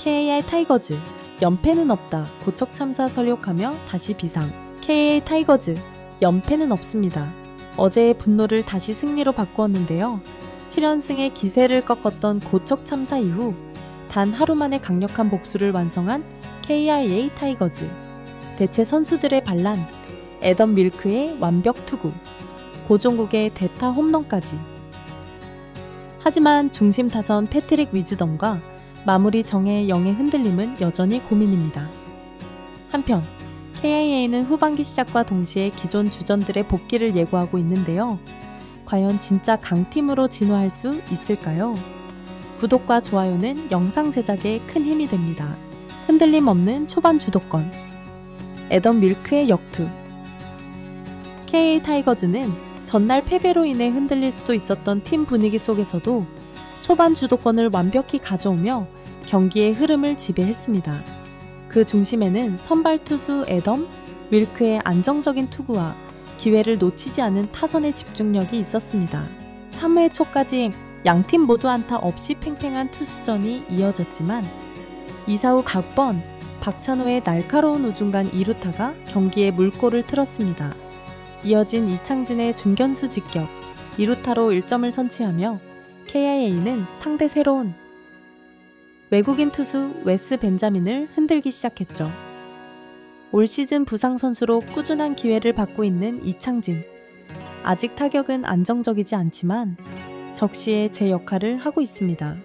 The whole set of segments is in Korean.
KAI 타이거즈, 연패는 없다. 고척 참사 설욕하며 다시 비상. KAI 타이거즈, 연패는 없습니다. 어제의 분노를 다시 승리로 바꾸었는데요. 7연승의 기세를 꺾었던 고척 참사 이후 단 하루 만에 강력한 복수를 완성한 KIA 타이거즈. 대체 선수들의 반란, 애덤 밀크의 완벽 투구, 고종국의 대타 홈런까지. 하지만 중심 타선 패트릭 위즈덤과 마무리 정의 영의 흔들림은 여전히 고민입니다. 한편 KIA는 후반기 시작과 동시에 기존 주전들의 복귀를 예고하고 있는데요. 과연 진짜 강팀으로 진화할 수 있을까요? 구독과 좋아요는 영상 제작에 큰 힘이 됩니다. 흔들림 없는 초반 주도권, 애덤 밀크의 역투. KA 타이거즈는 전날 패배로 인해 흔들릴 수도 있었던 팀 분위기 속에서도 초반 주도권을 완벽히 가져오며 경기의 흐름을 지배했습니다. 그 중심에는 선발 투수 애덤 밀크의 안정적인 투구와 기회를 놓치지 않은 타선의 집중력이 있었습니다. 3회 초까지 양팀 모두 안타 없이 팽팽한 투수전이 이어졌지만 2사후 각번 박찬호의 날카로운 우중간 2루타가 경기에 물꼬를 틀었습니다. 이어진 이창진의 중견수 직격 2루타로 1점을 선취하며 KIA는 상대 새로운 외국인 투수 웨스 벤자민을 흔들기 시작했죠. 올 시즌 부상 선수로 꾸준한 기회를 받고 있는 이창진. 아직 타격은 안정적이지 않지만 적시에 제 역할을 하고 있습니다.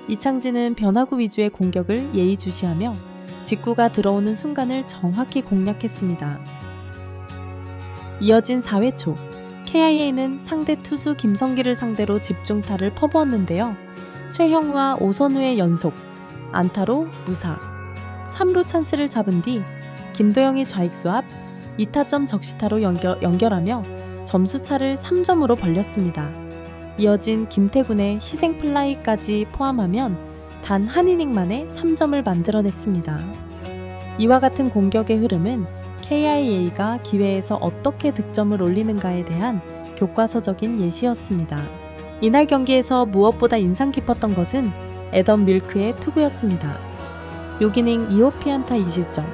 이창진은 변화구 위주의 공격을 예의주시하며 직구가 들어오는 순간을 정확히 공략했습니다. 이어진 4회 초 KIA는 상대 투수 김성기를 상대로 집중타를 퍼부었는데요. 최형우와 오선우의 연속 안타로 무사. 3루 찬스를 잡은 뒤 김도영이 좌익수 앞 2타점 적시타로 연결하며 점수차를 3점으로 벌렸습니다. 이어진 김태군의 희생플라이까지 포함하면 단 한 이닝 만에 3점을 만들어냈습니다. 이와 같은 공격의 흐름은 KIA가 기회에서 어떻게 득점을 올리는가에 대한 교과서적인 예시였습니다. 이날 경기에서 무엇보다 인상 깊었던 것은 애덤 밀크의 투구였습니다. 6이닝 2호 피안타 2실점,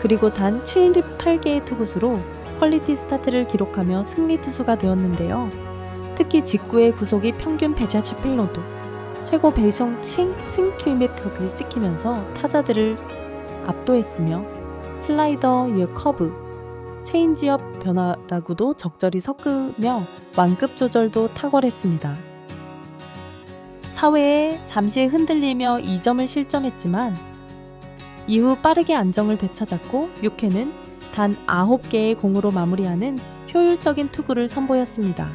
그리고 단 78개의 투구수로 퀄리티 스타트를 기록하며 승리 투수가 되었는데요. 특히 직구의 구속이 평균 147피로도, 최고 배송 1000km까지 찍히면서 타자들을 압도했으며 슬라이더 위에 커브, 체인지업 변화구도 적절히 섞으며 완급 조절도 탁월했습니다. 4회에 잠시 흔들리며 2점을 실점했지만 이후 빠르게 안정을 되찾았고 6회는 단 9개의 공으로 마무리하는 효율적인 투구를 선보였습니다.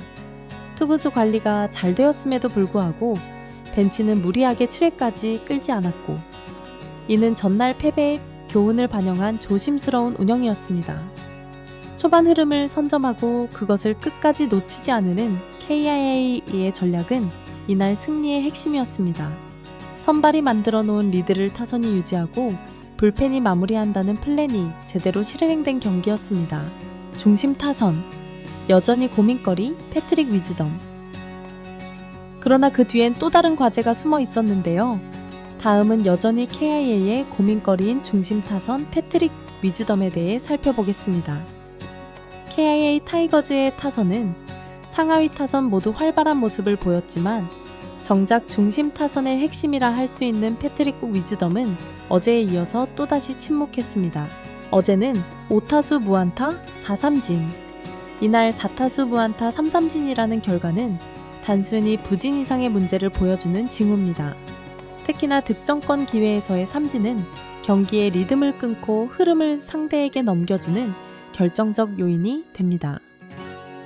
투구수 관리가 잘 되었음에도 불구하고 벤치는 무리하게 7회까지 끌지 않았고 이는 전날 패배의 교훈을 반영한 조심스러운 운영이었습니다. 초반 흐름을 선점하고 그것을 끝까지 놓치지 않으는 KIA의 전략은 이날 승리의 핵심이었습니다. 선발이 만들어 놓은 리드를 타선이 유지하고 불펜이 마무리한다는 플랜이 제대로 실행된 경기였습니다. 중심 타선, 여전히 고민거리 패트릭 위즈덤. 그러나 그 뒤엔 또 다른 과제가 숨어 있었는데요. 다음은 여전히 KIA의 고민거리인 중심 타선 패트릭 위즈덤에 대해 살펴보겠습니다. KIA 타이거즈의 타선은 상하위 타선 모두 활발한 모습을 보였지만 정작 중심 타선의 핵심이라 할 수 있는 패트릭 위즈덤은 어제에 이어서 또다시 침묵했습니다. 어제는 5타수 무안타 4삼진. 이날 4타수 무안타 3삼진이라는 결과는 단순히 부진 이상의 문제를 보여주는 징후입니다. 특히나 득점권 기회에서의 삼진은 경기의 리듬을 끊고 흐름을 상대에게 넘겨주는 결정적 요인이 됩니다.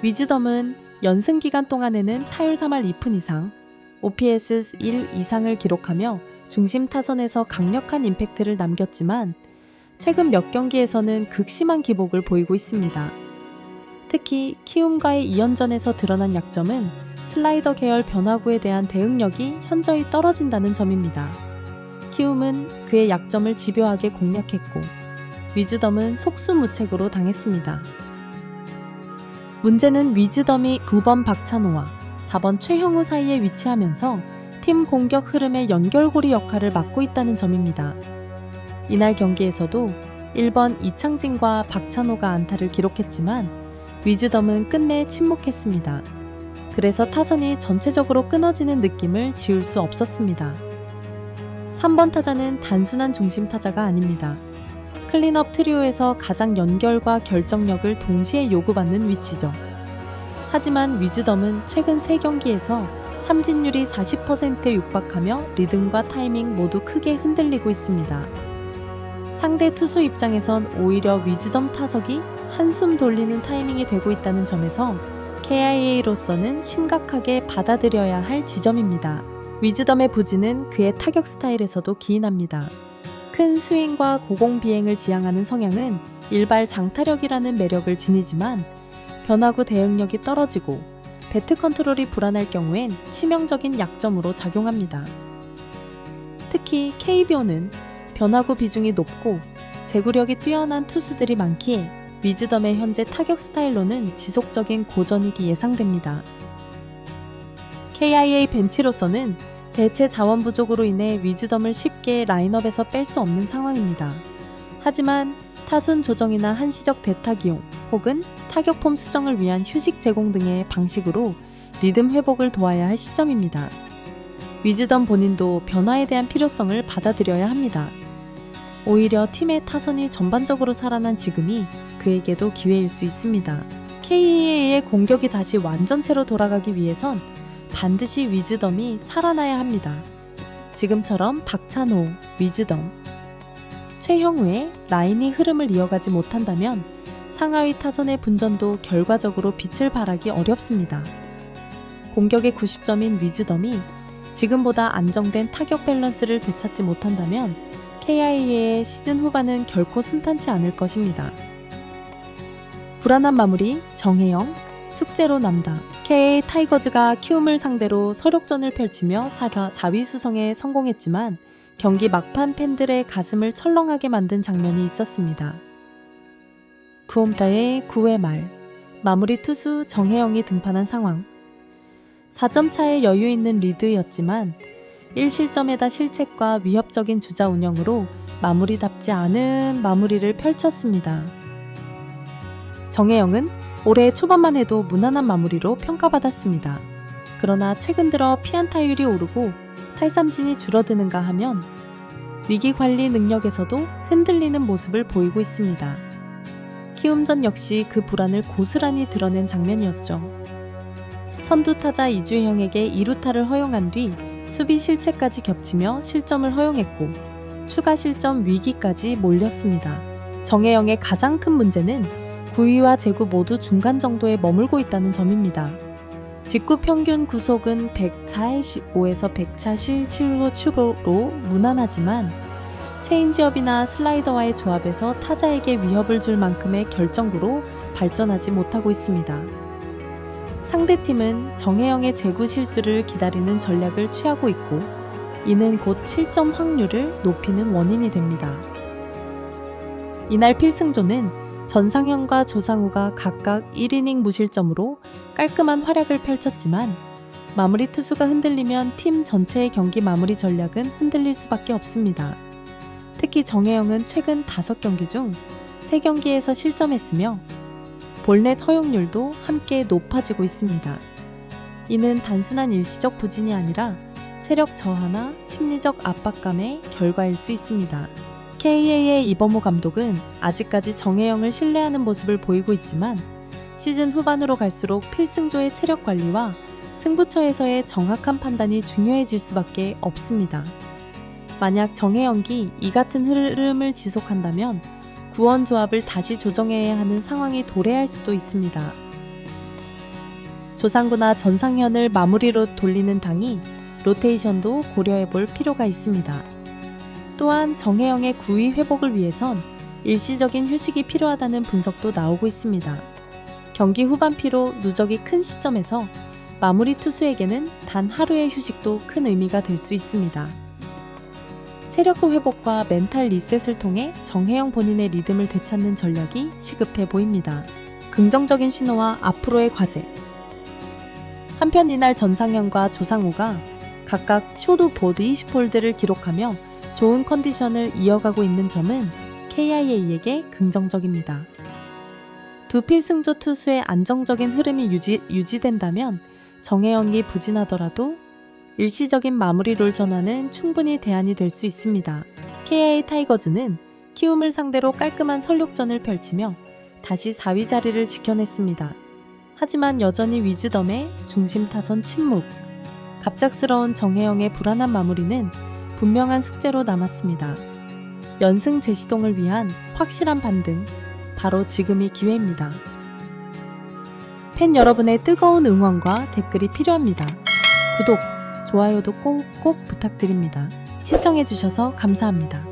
위즈덤은 연승 기간 동안에는 타율 3할 2푼 이상, OPS 1 이상을 기록하며 중심 타선에서 강력한 임팩트를 남겼지만 최근 몇 경기에서는 극심한 기복을 보이고 있습니다. 특히 키움과의 2연전에서 드러난 약점은 슬라이더 계열 변화구에 대한 대응력이 현저히 떨어진다는 점입니다. 키움은 그의 약점을 집요하게 공략했고 위즈덤은 속수무책으로 당했습니다. 문제는 위즈덤이 9번 박찬호와 4번 최형우 사이에 위치하면서 팀 공격 흐름의 연결고리 역할을 맡고 있다는 점입니다. 이날 경기에서도 1번 이창진과 박찬호가 안타를 기록했지만 위즈덤은 끝내 침묵했습니다. 그래서 타선이 전체적으로 끊어지는 느낌을 지울 수 없었습니다. 3번 타자는 단순한 중심 타자가 아닙니다. 클린업 트리오에서 가장 연결과 결정력을 동시에 요구받는 위치죠. 하지만 위즈덤은 최근 3경기에서 삼진율이 40%에 육박하며 리듬과 타이밍 모두 크게 흔들리고 있습니다. 상대 투수 입장에선 오히려 위즈덤 타석이 한숨 돌리는 타이밍이 되고 있다는 점에서 KIA로서는 심각하게 받아들여야 할 지점입니다. 위즈덤의 부진은 그의 타격 스타일에서도 기인합니다. 큰 스윙과 고공 비행을 지향하는 성향은 일발 장타력이라는 매력을 지니지만 변화구 대응력이 떨어지고 배트 컨트롤이 불안할 경우엔 치명적인 약점으로 작용합니다. 특히 KBO는 변화구 비중이 높고 제구력이 뛰어난 투수들이 많기에 위즈덤의 현재 타격 스타일로는 지속적인 고전익이 예상됩니다. KIA 벤치로서는 대체 자원 부족으로 인해 위즈덤을 쉽게 라인업에서 뺄 수 없는 상황입니다. 하지만 타순 조정이나 한시적 대타 기용 혹은 타격폼 수정을 위한 휴식 제공 등의 방식으로 리듬 회복을 도와야 할 시점입니다. 위즈덤 본인도 변화에 대한 필요성을 받아들여야 합니다. 오히려 팀의 타선이 전반적으로 살아난 지금이 그에게도 기회일 수 있습니다. KEA의 공격이 다시 완전체로 돌아가기 위해선 반드시 위즈덤이 살아나야 합니다. 지금처럼 박찬호, 위즈덤, 최형우의 라인이 흐름을 이어가지 못한다면 상하위 타선의 분전도 결과적으로 빛을 발하기 어렵습니다. 공격의 90점인 위즈덤이 지금보다 안정된 타격 밸런스를 되찾지 못한다면 KIA의 시즌 후반은 결코 순탄치 않을 것입니다. 불안한 마무리 정혜영, 숙제로 남다. KA 타이거즈가 키움을 상대로 서력전을 펼치며 4위 수성에 성공했지만 경기 막판 팬들의 가슴을 철렁하게 만든 장면이 있었습니다. 구홈타의 9회 말 마무리 투수 정혜영이 등판한 상황. 4점 차의 여유 있는 리드였지만 1실점에다 실책과 위협적인 주자 운영으로 마무리답지 않은 마무리를 펼쳤습니다. 정혜영은 올해 초반만 해도 무난한 마무리로 평가받았습니다. 그러나 최근 들어 피안타율이 오르고 탈삼진이 줄어드는가 하면 위기관리 능력에서도 흔들리는 모습을 보이고 있습니다. 키움전 역시 그 불안을 고스란히 드러낸 장면이었죠. 선두타자 이주형에게 2루타를 허용한 뒤 수비 실책까지 겹치며 실점을 허용했고 추가 실점 위기까지 몰렸습니다. 정혜영의 가장 큰 문제는 구위와 제구 모두 중간 정도에 머물고 있다는 점입니다. 직구 평균 구속은 145에서 147로 추로로 무난하지만 체인지업이나 슬라이더와의 조합에서 타자에게 위협을 줄 만큼의 결정구로 발전하지 못하고 있습니다. 상대팀은 정혜영의 제구 실수를 기다리는 전략을 취하고 있고 이는 곧 실점 확률을 높이는 원인이 됩니다. 이날 필승조는 전상현과 조상우가 각각 1이닝 무실점으로 깔끔한 활약을 펼쳤지만 마무리 투수가 흔들리면 팀 전체의 경기 마무리 전략은 흔들릴 수밖에 없습니다. 특히 정혜영은 최근 5경기 중 3경기에서 실점했으며 볼넷 허용률도 함께 높아지고 있습니다. 이는 단순한 일시적 부진이 아니라 체력 저하나 심리적 압박감의 결과일 수 있습니다. KA의 이범호 감독은 아직까지 정혜영을 신뢰하는 모습을 보이고 있지만 시즌 후반으로 갈수록 필승조의 체력 관리와 승부처에서의 정확한 판단이 중요해질 수밖에 없습니다. 만약 정혜영이 이 같은 흐름을 지속한다면 구원 조합을 다시 조정해야 하는 상황이 도래할 수도 있습니다. 조상구나 전상현을 마무리로 돌리는 당이 로테이션도 고려해볼 필요가 있습니다. 또한 정혜영의 구위 회복을 위해선 일시적인 휴식이 필요하다는 분석도 나오고 있습니다. 경기 후반 피로 누적이 큰 시점에서 마무리 투수에게는 단 하루의 휴식도 큰 의미가 될 수 있습니다. 체력 회복과 멘탈 리셋을 통해 정혜영 본인의 리듬을 되찾는 전략이 시급해 보입니다. 긍정적인 신호와 앞으로의 과제. 한편 이날 전상현과 조상우가 각각 쇼도 보드 20홀드를 기록하며 좋은 컨디션을 이어가고 있는 점은 KIA에게 긍정적입니다. 두 필승조 투수의 안정적인 흐름이 유지된다면 정혜영이 부진하더라도 일시적인 마무리를 전환은 충분히 대안이 될 수 있습니다. KIA 타이거즈는 키움을 상대로 깔끔한 설욕전을 펼치며 다시 4위 자리를 지켜냈습니다. 하지만 여전히 위즈덤의 중심 타선 침묵, 갑작스러운 정혜영의 불안한 마무리는 분명한 숙제로 남았습니다. 연승 재시동을 위한 확실한 반등, 바로 지금이 기회입니다. 팬 여러분의 뜨거운 응원과 댓글이 필요합니다. 구독, 좋아요도 꼭 부탁드립니다. 시청해주셔서 감사합니다.